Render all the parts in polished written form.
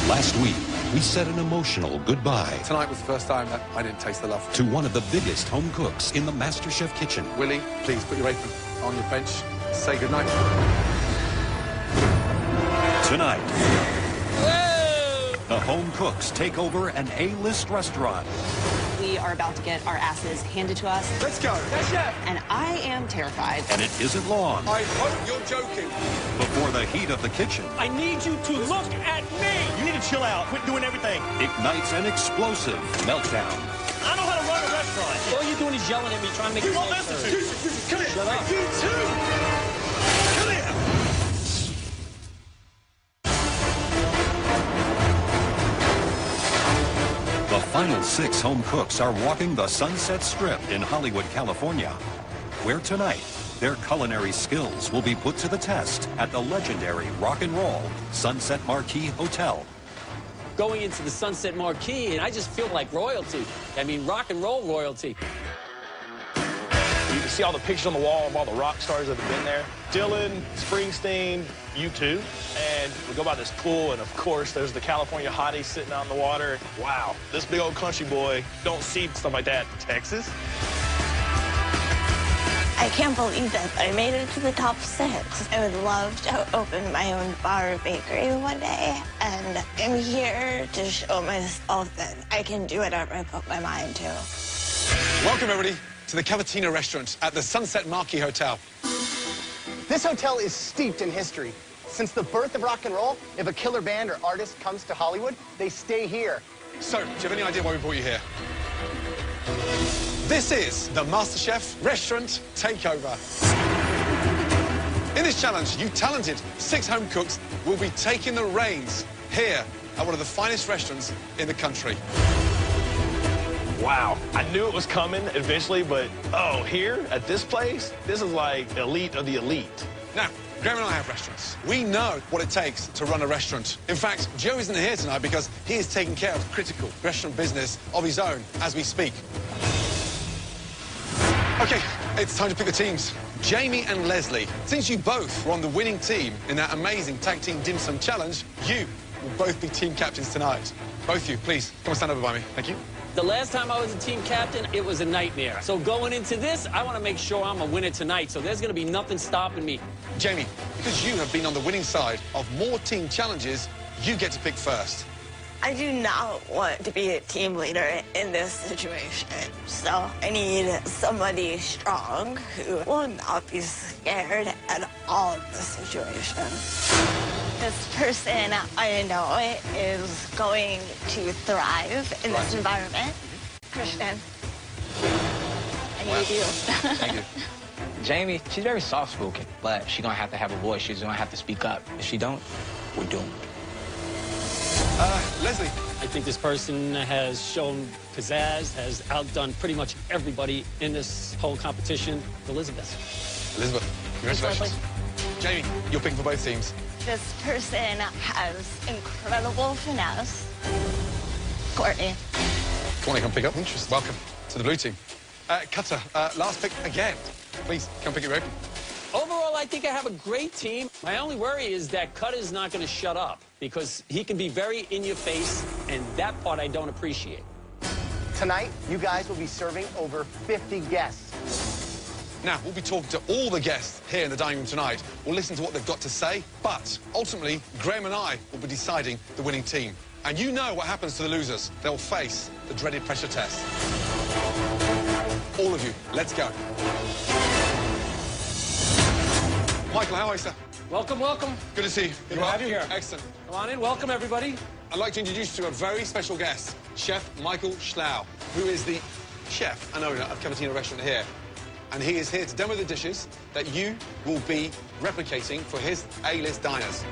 Last week, we said an emotional goodbye. Tonight was the first time that I didn't taste the love. To one of the biggest home cooks in the MasterChef kitchen. Willie, please put your apron on your bench. Say goodnight. Tonight, whoa! The home cooks take over an A-list restaurant. We are about to get our asses handed to us. Let's go. Yes, chef. And I am terrified. And it isn't long I hope you're joking. before the heat of the kitchen I need you to look at me. You need to chill out. Quit doing everything. ignites an explosive meltdown. I know how to run a restaurant. All you're doing is yelling at me, trying to make me won't listen to you. Come here. Shut up. You too. Come here. The final 6 home cooks are walking the Sunset Strip in Hollywood, California, where tonight their culinary skills will be put to the test at the legendary rock and roll Sunset Marquis Hotel. Going into the Sunset Marquis, and I just feel like royalty. I mean, rock and roll royalty. You can see all the pictures on the wall of all the rock stars that have been there. Dylan, Springsteen, U2. And we go by this pool, and of course, there's the California hottie sitting out in the water. Wow, this big old country boy, don't see stuff like that in Texas. I can't believe that I made it to the top 6. I would love to open my own bar or bakery one day, and I'm here to show myself that I can do whatever I put my mind to. Welcome, everybody, to the Cavatina restaurant at the Sunset Marquis Hotel. This hotel is steeped in history. Since the birth of rock and roll, if a killer band or artist comes to Hollywood, they stay here. So, do you have any idea why we brought you here? This is the MasterChef Restaurant Takeover. In this challenge, you talented 6 home cooks will be taking the reins here at one of the finest restaurants in the country. Wow, I knew it was coming eventually, but oh, here at this place, this is like elite of the elite. Now, Graham and I have restaurants. We know what it takes to run a restaurant. In fact, Joe isn't here tonight because he is taking care of critical restaurant business of his own as we speak. Okay, it's time to pick the teams. Jamie and Leslie, since you both were on the winning team in that amazing tag team dim sum challenge, you will both be team captains tonight. Both of you, please, come and stand over by me. Thank you. The last time I was a team captain, it was a nightmare. So going into this, I want to make sure I'm a winner tonight. So there's going to be nothing stopping me. Jamie, because you have been on the winning side of more team challenges, you get to pick first. I do not want to be a team leader in this situation, so I need somebody strong who will not be scared at all of the situation. This person I know is going to thrive in this environment. Christian, I need you. Thank you. Jamie, she's very soft-spoken, but she's gonna have to have a voice. She's gonna have to speak up. If she don't, we're doomed. Leslie. I think this person has shown pizzazz, has outdone pretty much everybody in this whole competition. Elizabeth. Elizabeth, congratulations. Jamie, you're picking for both teams. This person has incredible finesse. Courtney. Courtney, come pick up. Interesting. Welcome to the blue team. Cutter, last pick again. Please, come pick your apron. Overall, I think I have a great team. My only worry is that Cutter's not going to shut up because he can be very in your face, and that part I don't appreciate. Tonight, you guys will be serving over 50 guests. Now, we'll be talking to all the guests here in the dining room tonight. We'll listen to what they've got to say, but ultimately, Graham and I will be deciding the winning team. And you know what happens to the losers. They'll face the dreaded pressure test. All of you, let's go. Michael, how are you, sir? Welcome, welcome. Good to see you. Good to have you here. Excellent. Come on in. Welcome, everybody. I'd like to introduce you to a very special guest, Chef Michael Schlau, who is the chef and owner of Cavatina Restaurant here. And he is here to demo the dishes that you will be replicating for his A-list diners.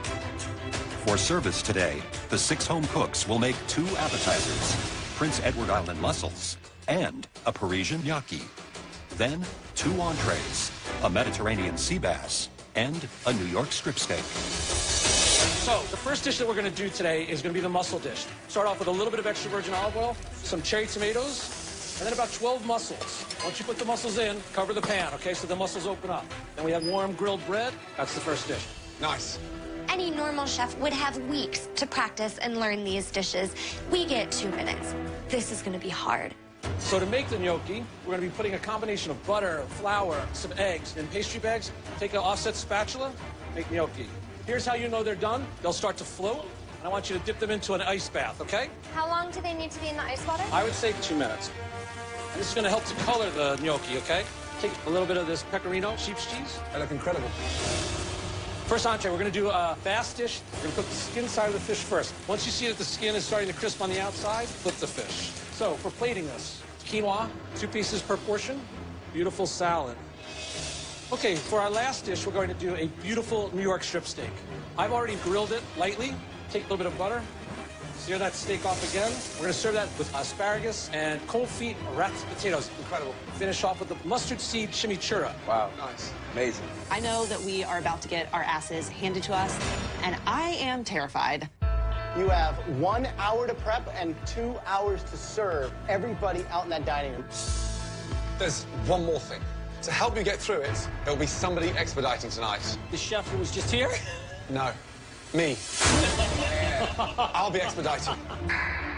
For service today, the 6 home cooks will make 2 appetizers, Prince Edward Island mussels, and a Parisian gnocchi. Then 2 entrees, a Mediterranean sea bass, and a New York strip steak. So, the first dish that we're going to do today is going to be the mussel dish. Start off with a little bit of extra virgin olive oil, some cherry tomatoes, and then about 12 mussels. Once you put the mussels in, cover the pan, okay, so the mussels open up. Then we have warm grilled bread. That's the first dish. Nice. Any normal chef would have weeks to practice and learn these dishes. We get 2 minutes. This is going to be hard. So to make the gnocchi, we're going to be putting a combination of butter, flour, some eggs in pastry bags. Take an offset spatula, make gnocchi. Here's how you know they're done. They'll start to float, and I want you to dip them into an ice bath, okay? How long do they need to be in the ice water? I would say 2 minutes. And this is going to help to color the gnocchi, okay? Take a little bit of this pecorino, sheep's cheese. They look incredible. First entree, we're going to do a fast dish. We're going to cook the skin side of the fish first. Once you see that the skin is starting to crisp on the outside, flip the fish. So for plating this, quinoa, 2 pieces per portion, beautiful salad. Okay, for our last dish, we're going to do a beautiful New York strip steak. I've already grilled it lightly. Take a little bit of butter. Sear that steak off again. We're going to serve that with asparagus and cold feet wrapped potatoes. Incredible. Finish off with the mustard seed chimichurri. Wow. Nice. Amazing. I know that we are about to get our asses handed to us, and I am terrified. You have 1 hour to prep and 2 hours to serve everybody out in that dining room. There's one more thing. To help you get through it, there'll be somebody expediting tonight. The chef who was just here? No. Me. I'll be expediting.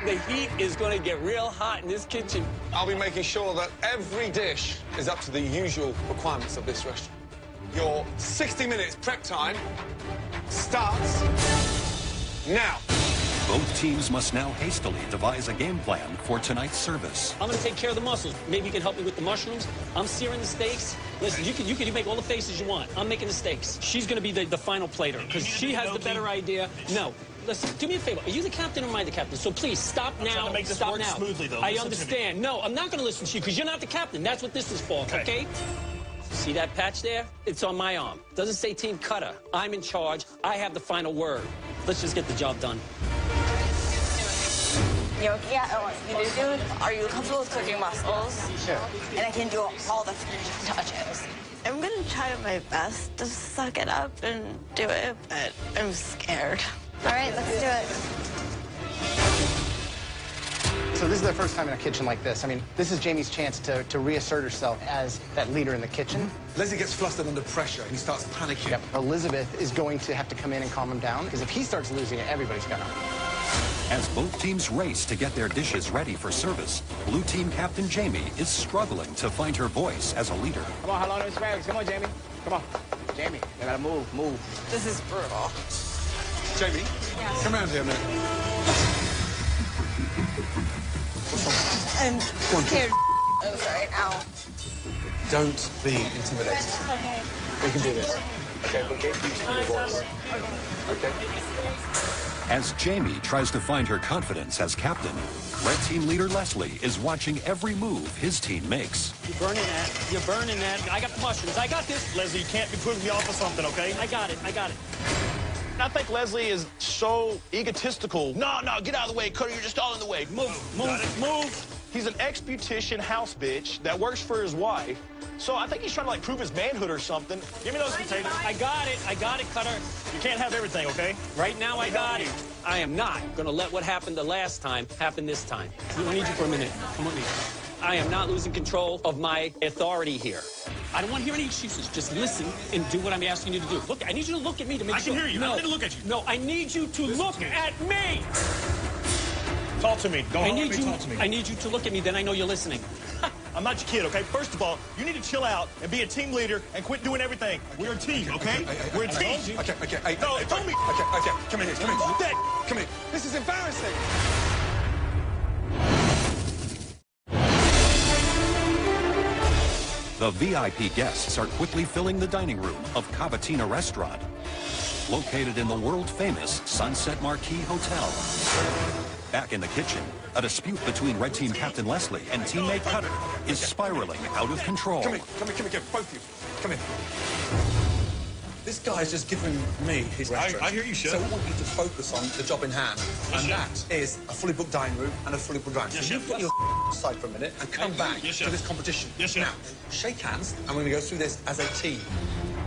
The heat is going to get real hot in this kitchen. I'll be making sure that every dish is up to the usual requirements of this restaurant. Your 60 minutes prep time starts now. Both teams must now hastily devise a game plan for tonight's service. I'm going to take care of the mussels. Maybe you can help me with the mushrooms. I'm searing the steaks. Listen, you can make all the faces you want. I'm making the steaks. She's going to be the final plater because she has the better idea. No. Listen, do me a favor. Are you the captain or am I the captain? So please, stop now. I'm trying to make this stop work now. smoothly, though. I Listen understand. No, I'm not going to listen to you because you're not the captain. That's what this is for, okay? See that patch there? It's on my arm. Doesn't say team cutter. I'm in charge. I have the final word. Let's just get the job done. Gnocchi, I want you to do. Are you comfortable with cooking mussels? Sure. And I can do all the finishing touches. I'm gonna try my best to suck it up and do it, but I'm scared. All right, let's do it. So this is their first time in a kitchen like this. I mean, this is Jamie's chance to reassert herself as that leader in the kitchen. Leslie gets flustered under pressure and he starts panicking. Yep. Elizabeth is going to have to come in and calm him down, because if he starts losing it, everybody's gonna. As both teams race to get their dishes ready for service, Blue Team Captain Jamie is struggling to find her voice as a leader. Come on, how long is this? Come on, Jamie. Come on. Jamie, you gotta move. This is brutal. Jamie, come around here a minute. I'm scared. I'm sorry. Ow. Don't be intimidated. Okay. We can do this. Okay, but get used to your voice. Okay? As Jamie tries to find her confidence as captain, Red Team leader Leslie is watching every move his team makes. You're burning that. You're burning that. I got the mushrooms. I got this. Leslie, you can't be putting me off of something, okay? I got it. I got it. I think Leslie is so egotistical. No, get out of the way, Cutter. You're just all in the way. Move. He's an ex-beautician house bitch that works for his wife. So I think he's trying to, like, prove his manhood or something. Give me those potatoes. I got it, Cutter. You can't have everything, okay? Right now, I got it. I am not going to let what happened the last time happen this time. I need you for a minute. Come with me. I am not losing control of my authority here. I don't want to hear any excuses. Just listen and do what I'm asking you to do. Look, I need you to look at me to make sure. I can hear you. No, I need to look at you. No, I need you to look at me. Talk to me. Don't let me talk to me. I need you to look at me, then I know you're listening. I'm not your kid, okay? First of all, you need to chill out and be a team leader and quit doing everything. We're a team, okay? We're a team. Okay. No, tell me. Okay. Come here. That. Come here. This is embarrassing. The VIP guests are quickly filling the dining room of Cavatina Restaurant, located in the world-famous Sunset Marquis Hotel. Back in the kitchen, a dispute between Red Team Captain Leslie and teammate Cutter is spiraling out of control. Come here, both of you. Come here. This guy's just given me his restaurant. I hear you, Chef. So I want you to focus on the job in hand. Yes, and Chef. that is a fully booked dining room and a fully booked dining room. Yes, So you Chef. put your aside for a minute and come back Yes, to Chef. this competition. Yes, Chef. Now, shake hands, and we're going to go through this as a team.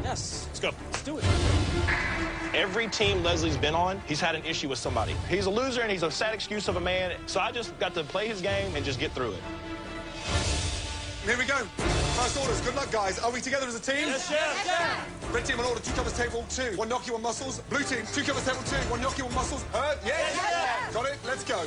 Yes. Let's go. Let's do it. Every team Leslie's been on, he's had an issue with somebody. He's a loser and he's a sad excuse of a man. So I just got to play his game and just get through it. Here we go. First orders. Good luck, guys. Are we together as a team? Yes, chef. Yes. Red team on order, 2 covers table 2, 1 gnocchi, 1 mussels. Blue team, 2 covers table 2, 1 gnocchi, 1 mussels. Heard? Yes. Yes. Got it? Let's go.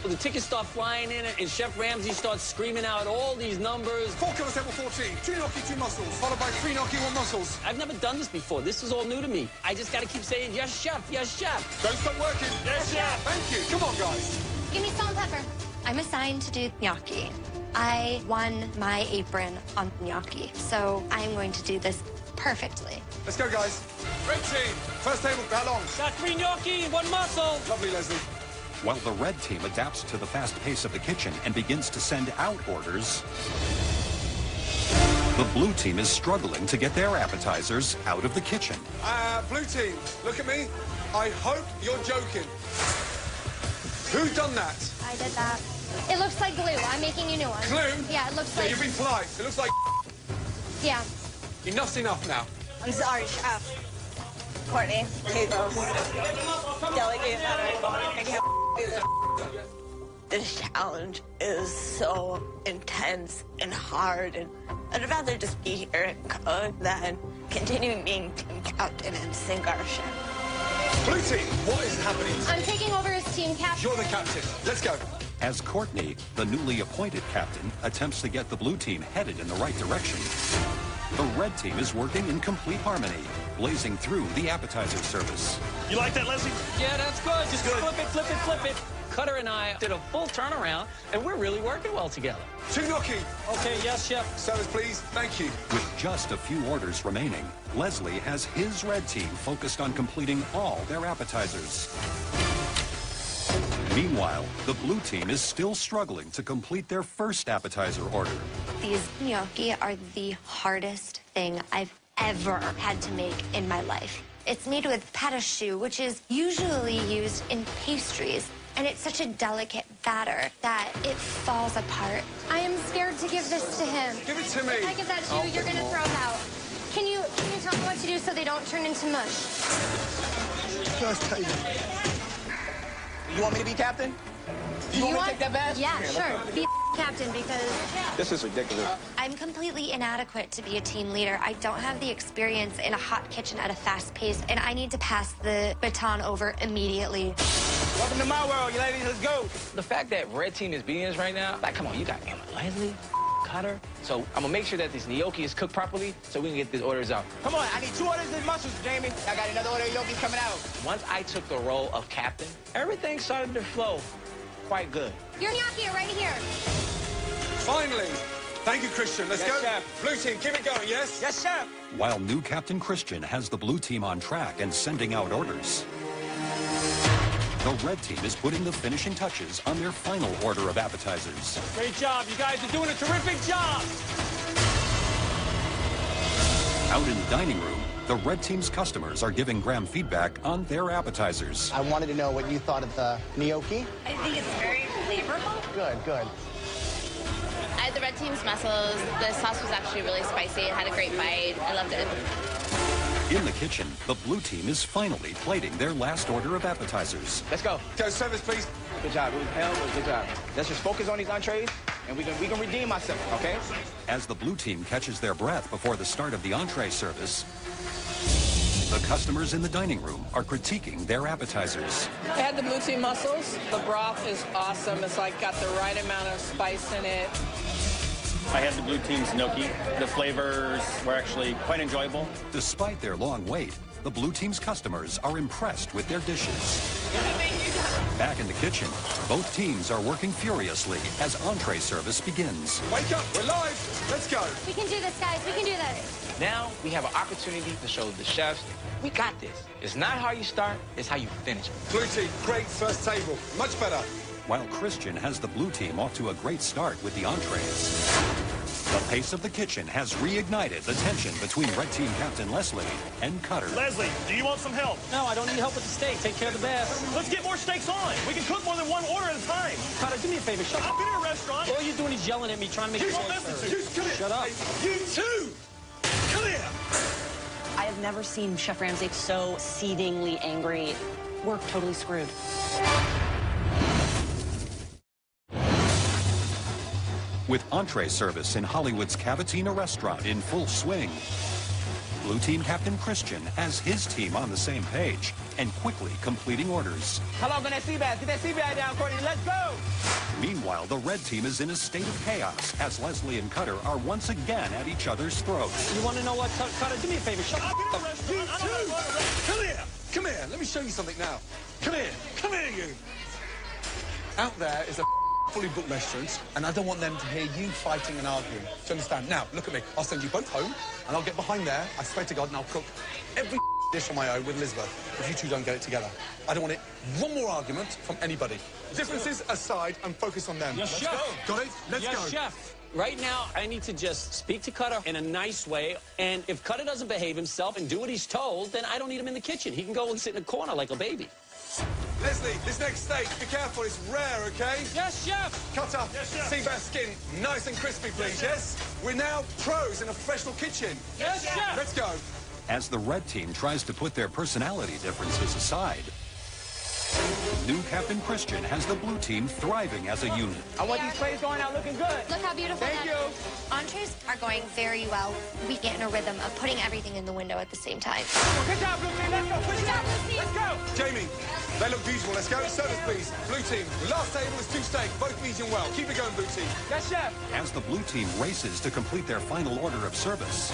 The tickets start flying in, and Chef Ramsay starts screaming out all these numbers. 4 covers table 14, 2 gnocchi, 2 mussels, followed by 3 gnocchi, 1 mussels. I've never done this before. This is all new to me. I just got to keep saying, yes, chef, yes, chef. Don't stop working. Yes, chef. Thank you. Come on, guys. Give me salt and pepper. I'm assigned to do gnocchi. I won my apron on gnocchi, so I'm going to do this perfectly. Let's go, guys. Red team, first table, how long? Got 3 gnocchi, 1 mussel. Lovely, Leslie. While the red team adapts to the fast pace of the kitchen and begins to send out orders, the blue team is struggling to get their appetizers out of the kitchen. Blue team, look at me. I hope you're joking. Who done that? I did that. It looks like glue. I'm making you new one. Glue? Yeah, it looks Yeah, like... you've been polite. It looks like... Yeah. Enough's enough now. I'm sorry, Chef. Courtney, Kegos, delegate letter. I can't do this. This challenge is so intense and hard, and I'd rather just be here and cook than continuing being team captain and sink our ship. Blue team, what is happening? I'm taking over as team captain. You're the captain. Let's go. As Courtney, the newly appointed captain, attempts to get the blue team headed in the right direction, the red team is working in complete harmony, blazing through the appetizer service. You like that, Leslie? Yeah, that's good. Just Good. flip it, flip it, flip it. Cutter and I did a full turnaround, and we're really working well together. 2 gnocchi. Okay, yes, chef. Service, please. Thank you. With just a few orders remaining, Leslie has his red team focused on completing all their appetizers. Meanwhile, the blue team is still struggling to complete their first appetizer order. These gnocchi are the hardest thing I've ever had to make in my life. It's made with pâte à choux, which is usually used in pastries. And it's such a delicate batter that it falls apart. I am scared to give this to him. Give it to me. If I give that to you, you're gonna throw them out. Can you tell me what to do so they don't turn into mush? First table. You want me to be captain? You want me to take that badge? Yeah, sure. Be captain because This is ridiculous. I'm completely inadequate to be a team leader. I don't have the experience in a hot kitchen at a fast pace, and I need to pass the baton over immediately. Welcome to my world, you ladies. Let's go. The fact that red team is beating us right now, like, come on, you got Emma Leslie, Cutter. So I'm gonna make sure that this gnocchi is cooked properly so we can get these orders out. Come on, I need 2 orders of mussels, Jamie. I got another order of gnocchi coming out. Once I took the role of captain, everything started to flow quite good. Your gnocchi are right here. Finally. Thank you, Christian. Let's Yes, go. chef. Blue team, keep it going, yes? Yes, chef. While new Captain Christian has the blue team on track and sending out orders, the red team is putting the finishing touches on their final order of appetizers. Great job. You guys are doing a terrific job. Out in the dining room, the red team's customers are giving Graham feedback on their appetizers. I wanted to know what you thought of the gnocchi. I think it's very flavorful. Good, good. I had the red team's mussels. The sauce was actually really spicy. It had a great bite. I loved it. In the kitchen, the blue team is finally plating their last order of appetizers. Let's go. Go, service, please. Good job. Good job. Let's just focus on these entrees, and we can redeem ourselves, okay? As the blue team catches their breath before the start of the entree service, the customers in the dining room are critiquing their appetizers. I had the blue team mussels. The broth is awesome. It's like got the right amount of spice in it. I had the blue team's gnocchi. The flavors were actually quite enjoyable. Despite their long wait, the blue team's customers are impressed with their dishes. Back in the kitchen, both teams are working furiously as entree service begins. Wake up, we're live. Let's go. We can do this, guys. We can do this. Now we have an opportunity to show the chefs, we got this. It's not how you start, it's how you finish. Blue team, great first table. Much better. While Christian has the blue team off to a great start with the entrees, the pace of the kitchen has reignited the tension between Red Team Captain Leslie and Cutter. Leslie, do you want some help? No, I don't need help with the steak. Take care of the bass. Let's get more steaks on. We can cook more than 1 order at a time. Cutter, do me a favor. Shut I've up. been in a restaurant. All you're doing is yelling at me, trying to make You me don't listen to. Come here. Shut up. You too. Come here. I have never seen Chef Ramsay so seethingly angry. We're totally screwed. With entree service in Hollywood's Cavatina restaurant in full swing, Blue Team Captain Christian has his team on the same page and quickly completing orders. How long on that sea bass? Get that sea bass down, Courtney. Let's go! Meanwhile, the red team is in a state of chaos as Leslie and Cutter are once again at each other's throats. You want to know what, Cutter? Do me a favor. Shut up. Come here. Come here. Let me show you something now. Come here. Come here, you. Out there is a fully booked restaurant, and I don't want them to hear you fighting and arguing. Do you understand? Now, look at me. I'll send you both home, and I'll get behind there, I swear to God, and I'll cook every dish on my own with Elizabeth if you two don't get it together. I don't want one more argument from anybody. Differences aside, and focus on them. Yes, Let's chef. go. Got it? Let's go. Yes, chef. Right now, I need to just speak to Cutter in a nice way, and if Cutter doesn't behave himself and do what he's told, then I don't need him in the kitchen. He can go and sit in a corner like a baby. Leslie, this next steak, be careful, it's rare, okay? Yes, chef. Cutter, Yes, chef. sea bass skin, nice and crispy, please, yes? We're now pros in a professional kitchen. Yes, chef. Let's go. As the red team tries to put their personality differences aside, new Captain Christian has the blue team thriving as a unit. I want these plates going out looking good. Look how beautiful Thank that you. is. Entrees are going very well. We get in a rhythm of putting everything in the window at the same time. Good job, Blue Team. Let's go. Push it out. Let's go. Jamie, they look beautiful. Let's go. Service, please. Blue team, last table is 2 steak, both medium well. Keep it going, blue team. Yes, chef. As the blue team races to complete their final order of service,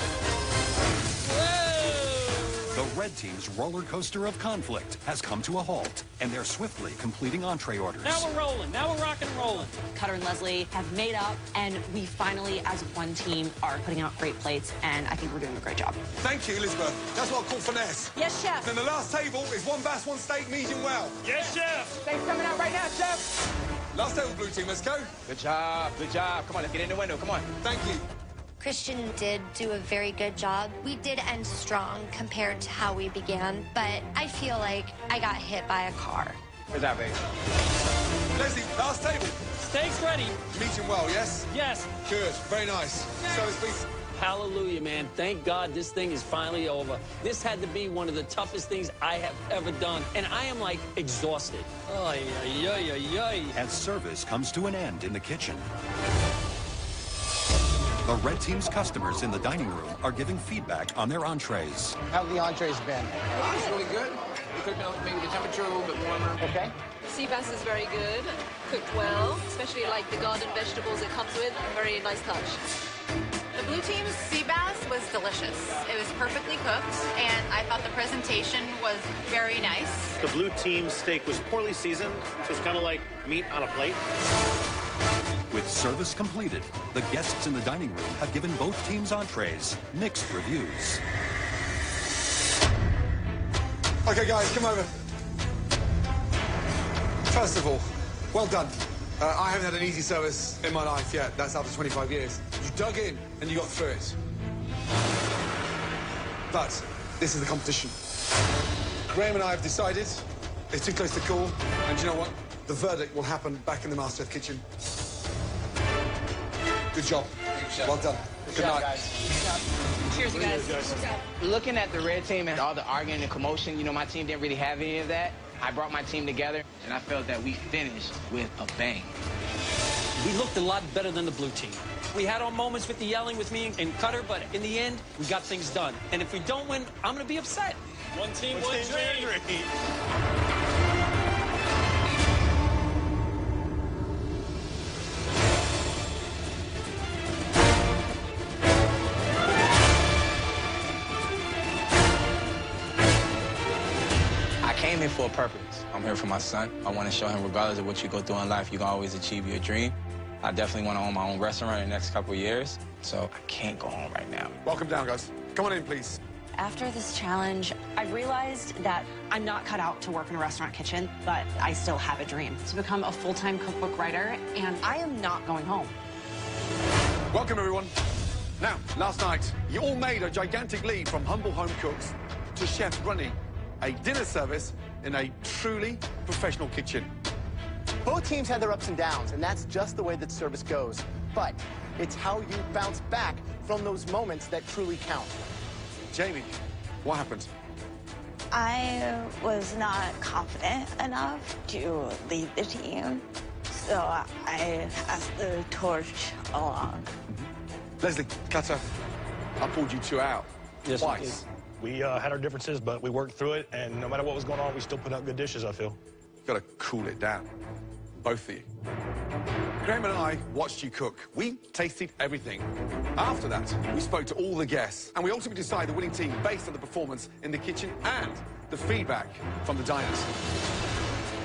the red team's roller coaster of conflict has come to a halt, and they're swiftly completing entree orders. Now we're rolling. Now we're rocking and rolling. Cutter and Leslie have made up, and we finally, as one team, are putting out great plates, and I think we're doing a great job. Thank you, Elizabeth. That's what I call finesse. Yes, chef. Then the last table is 1 bass, 1 steak, medium well. Yes, chef. Steak's coming out right now, chef. Last table, blue team. Let's go. Good job. Good job. Come on, let's get in the window. Come on. Thank you. Christian did do a very good job. We did end strong compared to how we began, but I feel like I got hit by a car. Good job, babe. Leslie, last table. Steak's ready. Medium well, yes? Yes. Good. Very nice. Service, please. Hallelujah, man. Thank God this thing is finally over. This had to be one of the toughest things I have ever done, and I am, like, exhausted. Ay, ay, ay, ay, ay. As service comes to an end in the kitchen, the red team's customers in the dining room are giving feedback on their entrees. How have the entrees been? It's really good. We could have maybe the temperature a little bit warmer. Okay. Sea bass is very good, cooked well, especially like the garden vegetables it comes with. Very nice touch. The blue team's sea bass was delicious. It was perfectly cooked, and I thought the presentation was very nice. The blue team steak was poorly seasoned, so it's kind of like meat on a plate. With service completed, the guests in the dining room have given both teams' entrees mixed reviews. Okay, guys, come over. First of all, well done. I haven't had an easy service in my life yet. That's after 25 years. You dug in and you got through it. But this is the competition. Graham and I have decided it's too close to call. And do you know what? The verdict will happen back in the MasterChef kitchen. Good job. Well done. Good night. Cheers, you guys. Looking at the red team and all the arguing and commotion, you know, my team didn't really have any of that. I brought my team together, and I felt that we finished with a bang. We looked a lot better than the blue team. We had our moments with the yelling with me and Cutter, but in the end, we got things done. And if we don't win, I'm going to be upset. One team, one dream. I came here for a purpose. I'm here for my son. I want to show him, regardless of what you go through in life, you can always achieve your dream. I definitely want to own my own restaurant in the next couple of years, so I can't go home right now. Welcome down, guys. Come on in, please. After this challenge, I realized that I'm not cut out to work in a restaurant kitchen, but I still have a dream to become a full-time cookbook writer, and I am not going home. Welcome, everyone. Now, last night, you all made a gigantic leap from humble home cooks to chef running a dinner service in a truly professional kitchen. Both teams had their ups and downs, and that's just the way that service goes. But it's how you bounce back from those moments that truly count. Jamie, what happened? I was not confident enough to lead the team, so I have to torch along. Leslie, Cutter, I pulled you two out. Yes, twice. We had our differences, but we worked through it, and no matter what was going on, we still put out good dishes, I feel. Got to cool it down. Both of you. Graham and I watched you cook. We tasted everything. After that, we spoke to all the guests, and we ultimately decided the winning team based on the performance in the kitchen and the feedback from the diners.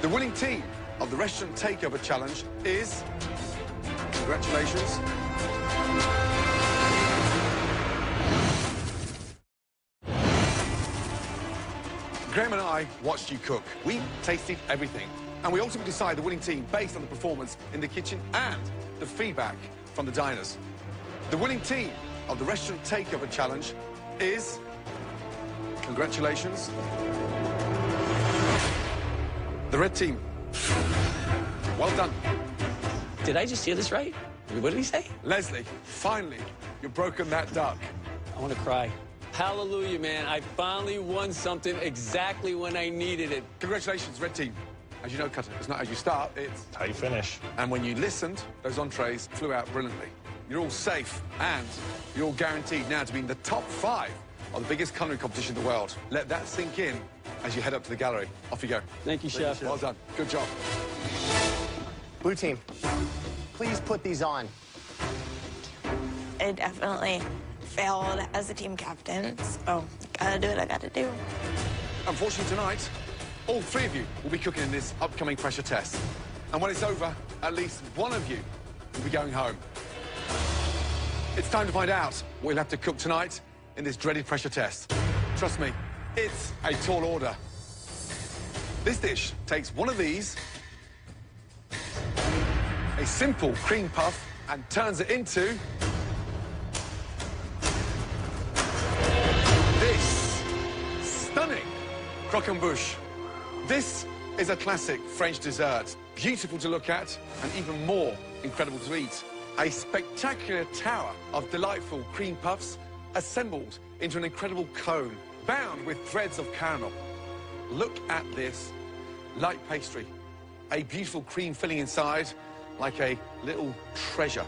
The winning team of the Restaurant Takeover Challenge is... Congratulations. Graham and I watched you cook. We tasted everything. And we ultimately decided the winning team based on the performance in the kitchen and the feedback from the diners. The winning team of the Restaurant Takeover Challenge is... Congratulations. The red team. Well done. Did I just hear this right? What did he say? Leslie, finally, you've broken that duck. I want to cry. Hallelujah, man. I finally won something exactly when I needed it. Congratulations, red team. As you know, Cutter, it's not how you start, it's how you finish. And when you listened, those entrees flew out brilliantly. You're all safe, and you're all guaranteed now to be in the top 5 of the biggest culinary competition in the world. Let that sink in as you head up to the gallery. Off you go. Thank you, Chef. Well done. Good job. Blue team, please put these on. I definitely failed as a team captain, so gotta do what I gotta do. Unfortunately tonight, all 3 of you will be cooking in this upcoming pressure test. And when it's over, at least one of you will be going home. It's time to find out what you'll have to cook tonight in this dreaded pressure test. Trust me, it's a tall order. This dish takes one of these, a simple cream puff, and turns it into this stunning croquembouche. This is a classic French dessert, beautiful to look at and even more incredible to eat. A spectacular tower of delightful cream puffs assembled into an incredible cone bound with threads of caramel. Look at this light pastry, a beautiful cream filling inside like a little treasure.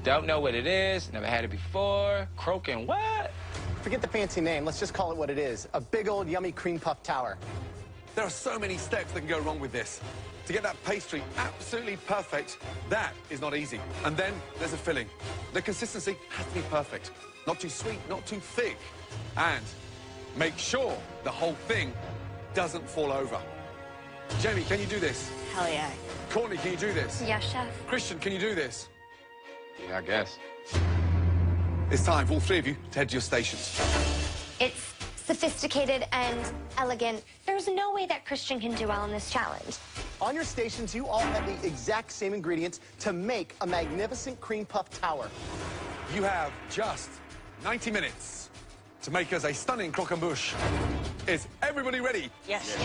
Don't know what it is, never had it before. Croquin what? Forget the fancy name. Let's just call it what it is. A big old yummy cream puff tower. There are so many steps that can go wrong with this. To get that pastry absolutely perfect, that is not easy. And then there's a filling. The consistency has to be perfect. Not too sweet, not too thick. And make sure the whole thing doesn't fall over. Jamie, can you do this? Hell yeah. Courtney, can you do this? Yes, Chef. Christian, can you do this? Yeah, I guess. It's time for all 3 of you to head to your stations. It's sophisticated and elegant. There's no way that Christian can do well in this challenge. On your stations, you all have the exact same ingredients to make a magnificent cream puff tower. You have just 90 minutes to make us a stunning croquembouche. Is everybody ready? Yes.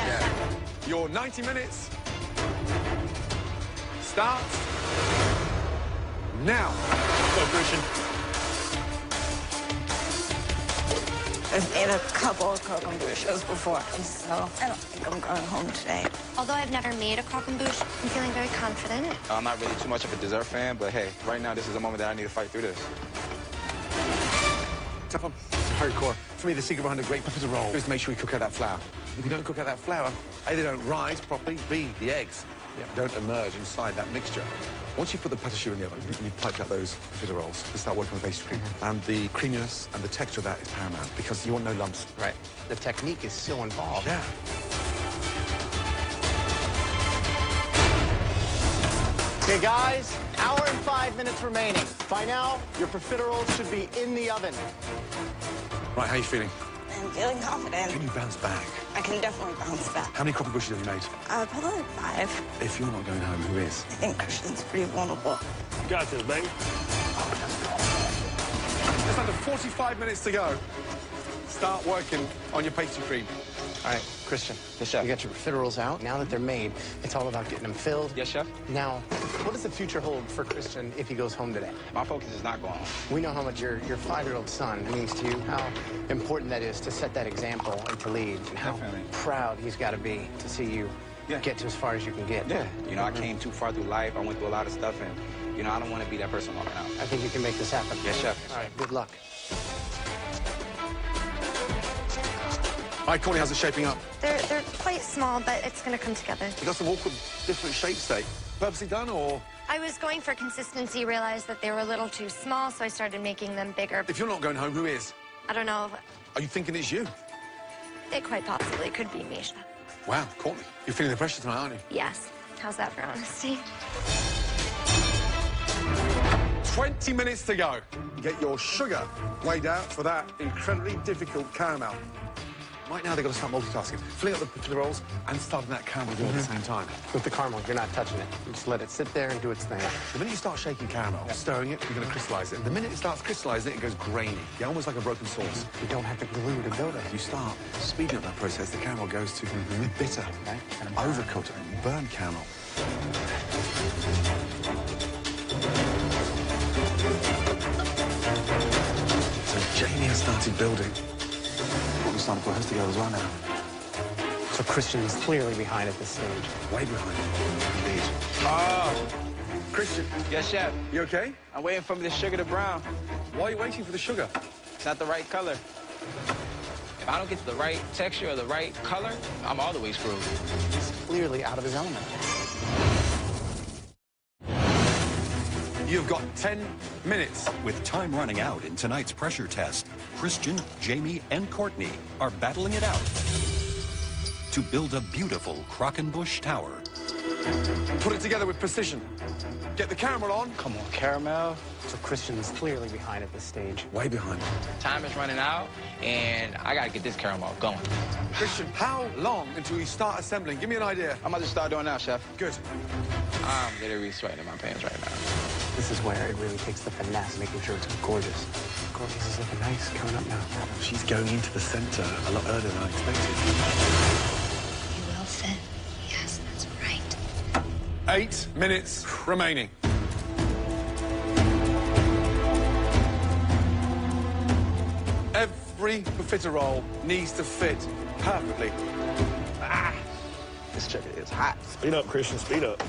Your 90 minutes starts now. Go, Christian. I've made a couple of croquembouches before, so I don't think I'm going home today. Although I've never made a croquembouche, I'm feeling very confident. I'm not really too much of a dessert fan, but hey, right now this is the moment that I need to fight through this. Tough one. It's hardcore. For me, the secret behind a great puff roll is to make sure you cook out that flour. If you don't cook out that flour, A, they don't rise properly, B, the eggs don't emerge inside that mixture. Once you put the pâte choux in the oven, you've piped out those fitter rolls to start working with pastry cream. And the creaminess and the texture of that is paramount because you want no lumps. Right. The technique is so involved. Yeah. Okay, guys, hour and 5 minutes remaining. By now, your profiteroles should be in the oven. Right, how are you feeling? I'm feeling confident. Can you bounce back? I can definitely bounce back. How many croquembouches have you made? Probably like 5. If you're not going home, who is? I think Christian's pretty vulnerable. You got this, baby. There's under 45 minutes to go. Start working on your pastry cream. All right, Christian. Yes, Chef. You got your profiteroles out. Now that they're made, it's all about getting them filled. Yes, Chef. Now, what does the future hold for Christian if he goes home today? My focus is not going home. We know how much your 5-year-old son means to you, how important that is to set that example and to lead, and how Definitely. proud he's got to be to see you get to as far as you can get. Yeah. You know, I came too far through life. I went through a lot of stuff, and, you know, I don't want to be that person walking out. I think you can make this happen. Yes, chef. All right, good luck. All right, Courtney, how's it shaping up? They're quite small, but it's going to come together. You got some awkward, different shapes, Dave. Purposely done, or? I was going for consistency, realized that they were a little too small, so I started making them bigger. If you're not going home, who is? I don't know. Are you thinking it's you? It quite possibly could be me, Chef. Wow, Courtney, you're feeling the pressure tonight, aren't you? Yes. How's that for honesty? 20 minutes to go. Get your sugar weighed out for that incredibly difficult caramel. Right now, they've got to start multitasking, filling up the rolls and starting that caramel at the same time. With the caramel, you're not touching it. You just let it sit there and do its thing. The minute you start shaking caramel, stirring it, you're going to crystallize it. The minute it starts crystallizing, it goes grainy. Yeah, almost like a broken sauce. You don't have the glue to go there. You start speeding up that process, the caramel goes to bitter, and overcooked, and burned caramel. So Jamie has started building. We're starting to put hers together as well now. So Christian is clearly behind at this stage. Way behind, indeed. Ah, Christian. Yes, chef. You okay? I'm waiting for the sugar to brown. Why are you waiting for the sugar? It's not the right color. If I don't get the right texture or the right color, I'm all the way screwed. He's clearly out of his element. You've got 10 minutes. With time running out in tonight's pressure test, Christian, Jamie, and Courtney are battling it out to build a beautiful Croquembouche tower. Put it together with precision. Get the caramel on. Come on, caramel. So Christian is clearly behind at this stage. Way behind. Time is running out, and I gotta get this caramel going. Christian, how long until you start assembling? Give me an idea. I'm about to start doing now, chef. Good. I'm literally sweating in my pants right now. This is where it really takes the finesse, making sure it's gorgeous. Gorgeous is looking nice coming up now. She's going into the center a lot earlier than I expected. You will fit. Yes, that's right. 8 minutes remaining. Every profiterole needs to fit perfectly. Ah, this chicken is hot. Speed up, Christian, speed up.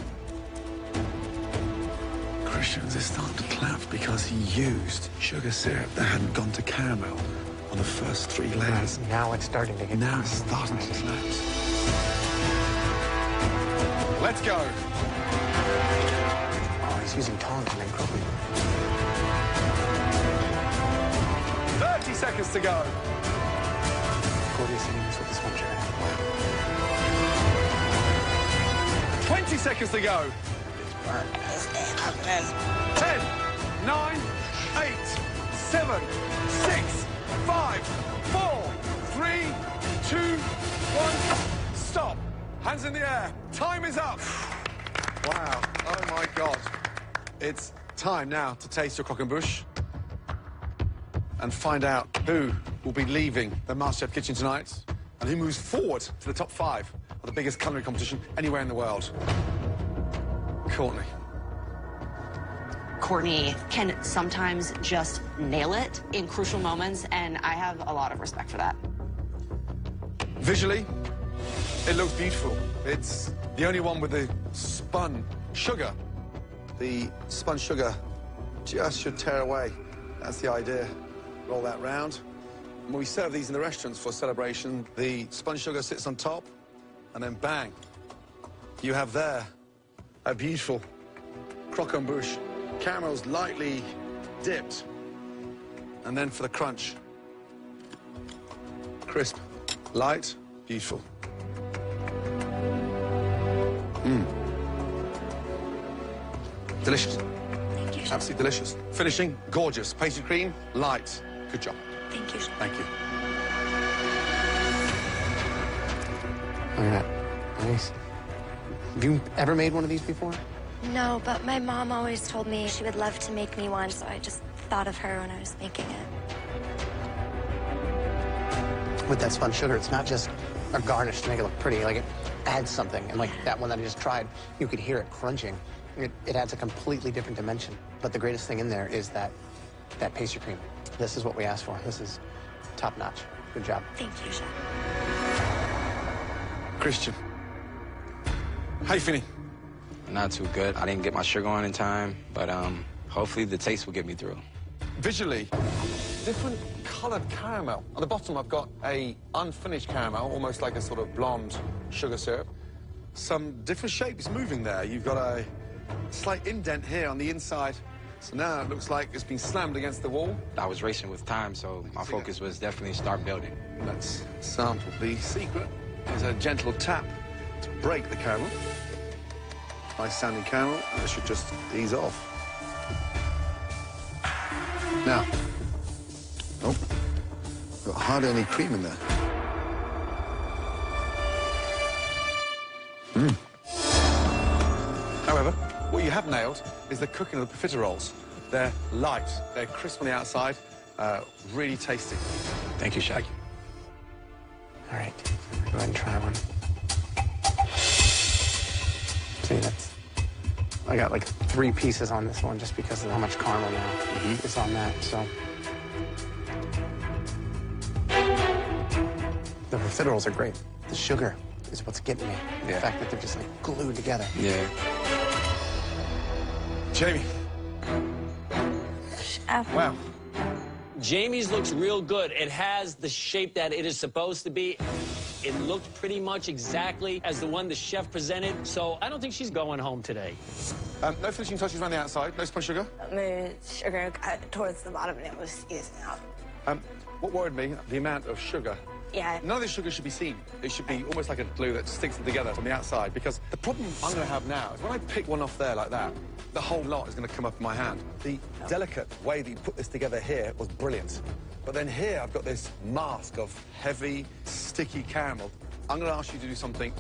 Christian's is starting to collapse because he used sugar syrup that hadn't gone to caramel on the first 3 layers. Now it's starting to get... Now it's starting to collapse. Let's go. Oh, he's using tongs to make croquembouche. 30 seconds to go. Gorgeous hitting this with this one sugar. 20 seconds to go. 10, 9, 8, 7, 6, 5, 4, 3, 2, 1. Stop. Hands in the air. Time is up. Wow. Oh, my God. It's time now to taste your croquembouche and find out who will be leaving the MasterChef kitchen tonight and who moves forward to the top 5 of the biggest culinary competition anywhere in the world. Courtney. Courtney can sometimes just nail it in crucial moments, and I have a lot of respect for that. Visually, it looks beautiful. It's the only one with the spun sugar. The spun sugar just should tear away. That's the idea. Roll that round. When we serve these in the restaurants for celebration, the spun sugar sits on top, and then bang, you have there a beautiful croquembouche. Caramel's lightly dipped. And then for the crunch. Crisp, light, beautiful. Delicious. Thank you, Chef. Absolutely delicious. Finishing, gorgeous. Pastry cream, light. Good job. Thank you, Chef. Thank you. Look at that. Nice. Have you ever made one of these before? No, but my mom always told me she would love to make me one, so I just thought of her when I was making it. With that spun sugar, it's not just a garnish to make it look pretty. Like, it adds something. And like that one that I just tried, you could hear it crunching. It adds a completely different dimension. But the greatest thing in there is that pastry cream. This is what we asked for. This is top notch. Good job. Thank you, Chef. Christian, How you feeling? Not too good. I didn't get my sugar on in time, but hopefully the taste will get me through. Visually, different coloured caramel. On the bottom, I've got a unfinished caramel, almost like a sort of blonde sugar syrup. Some different shapes moving there. You've got a slight indent here on the inside. So now it looks like it's been slammed against the wall. I was racing with time, so my focus was definitely start building. Let's sample the secret. There's a gentle tap to break the caramel. Nice sounding caramel. That should just ease off. Now, oh, got hardly any cream in there. However, what you have nailed is the cooking of the profiteroles. They're light, they're crisp on the outside, really tasty. Thank you, Shaq. All right, go ahead and try one. See, I got like 3 pieces on this one just because of how much caramel now is on that, so. The profiteroles are great. The sugar is what's getting me. Yeah. The fact that they're just like glued together. Yeah. Jamie. Wow. Jamie's looks real good. It has the shape that it is supposed to be. It looked pretty much exactly as the one the chef presented, so I don't think she's going home today. No finishing touches around the outside, no spun sugar? The sugar got towards the bottom and it was easing out. What worried me, the amount of sugar. Yeah. None of this sugar should be seen. It should be almost like a glue that sticks them together from the outside, because the problem I'm going to have now is when I pick one off there like that, the whole lot is going to come up in my hand. The delicate way that you put this together here was brilliant. But then here I've got this mask of heavy, sticky caramel. I'm going to ask you to do something.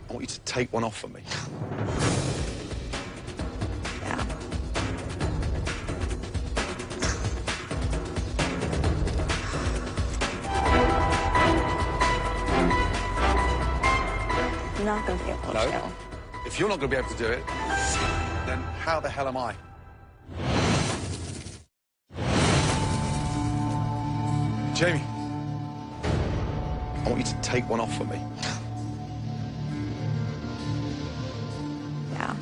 I want you to take one off for me. I'm not going to be able to. No. If you're not going to be able to do it, then how the hell am I? Jamie, I want you to take one off for me. Yeah.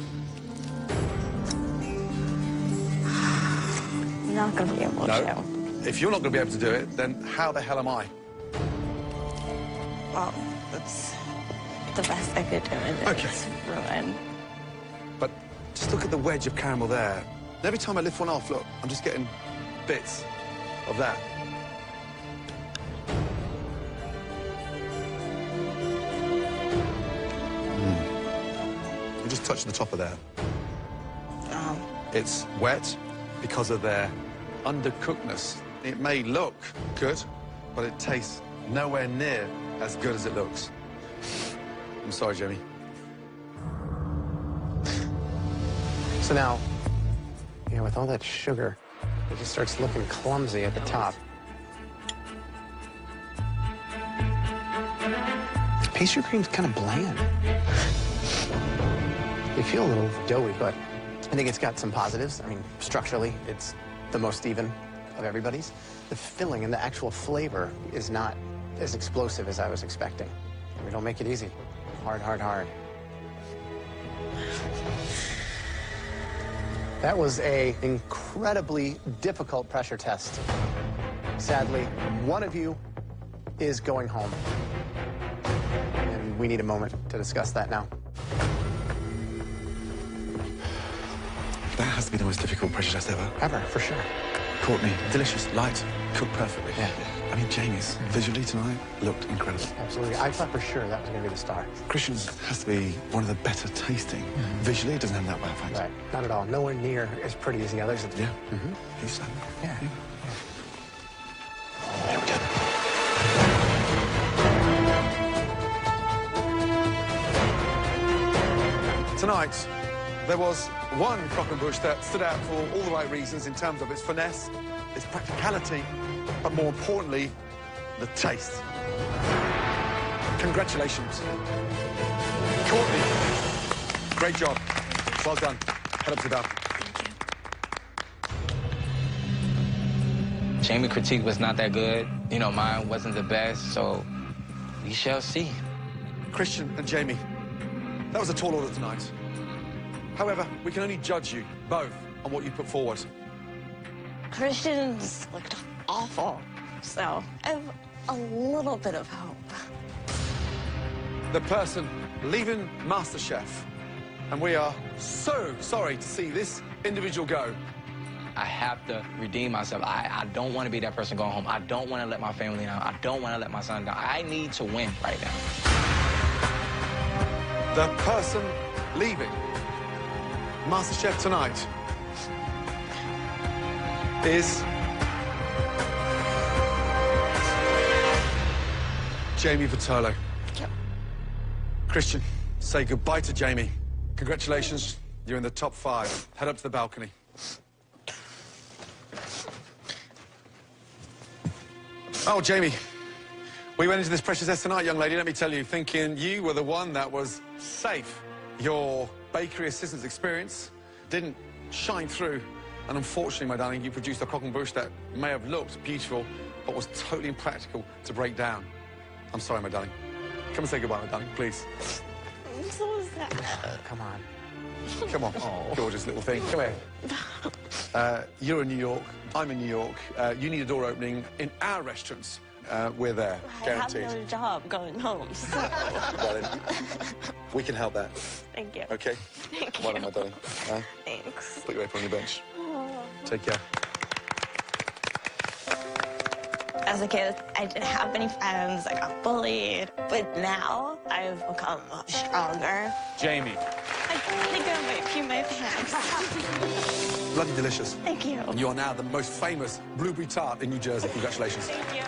I'm not going to be able to. No. If you're not going to be able to do it, then how the hell am I? Well, that's the best I could do. It's ruined. But just look at the wedge of caramel there. And every time I lift one off, look, I'm just getting bits of that. You just touch the top of there. It's wet because of their undercookedness. It may look good, but it tastes nowhere near as good as it looks. I'm sorry, Jamie. So now, you know, with all that sugar, it just starts looking clumsy at the top. The pastry cream's kind of bland. They feel a little doughy, but I think it's got some positives. I mean, structurally, it's the most even of everybody's. The filling and the actual flavor is not as explosive as I was expecting. We don't make it easy. Hard, hard, hard. That was an incredibly difficult pressure test. Sadly, one of you is going home. And we need a moment to discuss that now. That has to be the most difficult pressure test ever. Ever, for sure. Courtney, delicious, light, cooked perfectly. Yeah. I mean, Jamie's visually tonight looked incredible. Absolutely. I thought for sure that was going to be the star. Christian's has to be one of the better tasting. Visually, it doesn't have that bad, thanks. Right. Not at all. Nowhere near as pretty as the others. Yeah. You said Yeah. Here we go. Tonight, there was one croquembouche that stood out for all the right reasons in terms of its finesse, its practicality, but more importantly, the taste. Congratulations. Courtney, great job. Well done. Head up to the balcony. Jamie's critique was not that good. You know, mine wasn't the best, so we shall see. Christian and Jamie, That was a tall order tonight. However, we can only judge you both on what you put forward. Christians looked awful, so I have a little bit of hope. The person leaving MasterChef, and we are so sorry to see this individual go. I have to redeem myself. I don't want to be that person going home. I don't want to let my family down. I don't want to let my son down. I need to win right now. The person leaving MasterChef tonight is Jamie Vitolo. Yep. Christian, say goodbye to Jamie. Congratulations, you're in the top 5. Head up to the balcony. Oh, Jamie, we went into this precious test tonight, young lady, let me tell you, thinking you were the one that was safe. Your bakery assistant's experience didn't shine through. And unfortunately, my darling, you produced a cock and bush that may have looked beautiful, but was totally impractical to break down. I'm sorry, my darling. Come and say goodbye, my darling, please. I'm so sad. Come on. Come on, gorgeous little thing. Come here. You're in New York. I'm in New York. You need a door opening in our restaurants. We're there, guaranteed. I have no job going home, so... Darling, we can help that. Thank you. Okay? Thank you. Well done, my darling. Thanks. Put your apron on your bench. Oh. Take care. As a kid, I didn't have many friends. I got bullied. But now, I've become stronger. Jamie. I think I might pee my pants. Bloody delicious. Thank you. You are now the most famous blueberry tart in New Jersey. Congratulations. Thank you.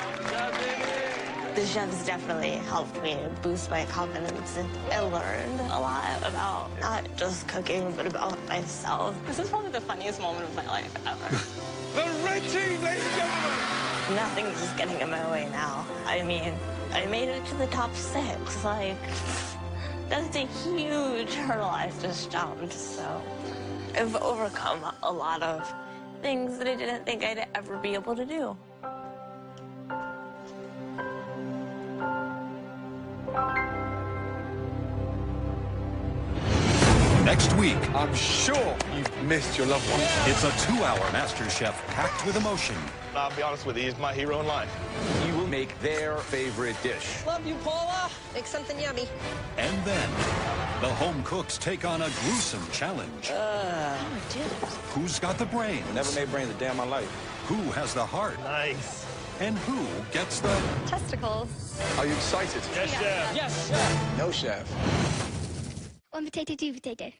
The chefs definitely helped me boost my confidence. And I learned a lot about not just cooking, but about myself. This is probably the funniest moment of my life ever. The red team, ladies and gentlemen! Nothing's just getting in my way now. I mean, I made it to the top 6. Like, that's a huge hurdle I've just jumped, so... I've overcome a lot of things that I didn't think I'd ever be able to do. Next week, I'm sure you've missed your loved ones. It's a 2-hour MasterChef packed with emotion. I'll be honest with you, he's my hero in life. You will make their favorite dish. Love you, Paula. Make something yummy. And then, the home cooks take on a gruesome challenge. Who's got the brains? Never made brains a day in my life. Who has the heart? Nice. And who gets the... Testicles. Are you excited? Yes, chef. Yes, chef. No, chef. 1 potato, 2 potato.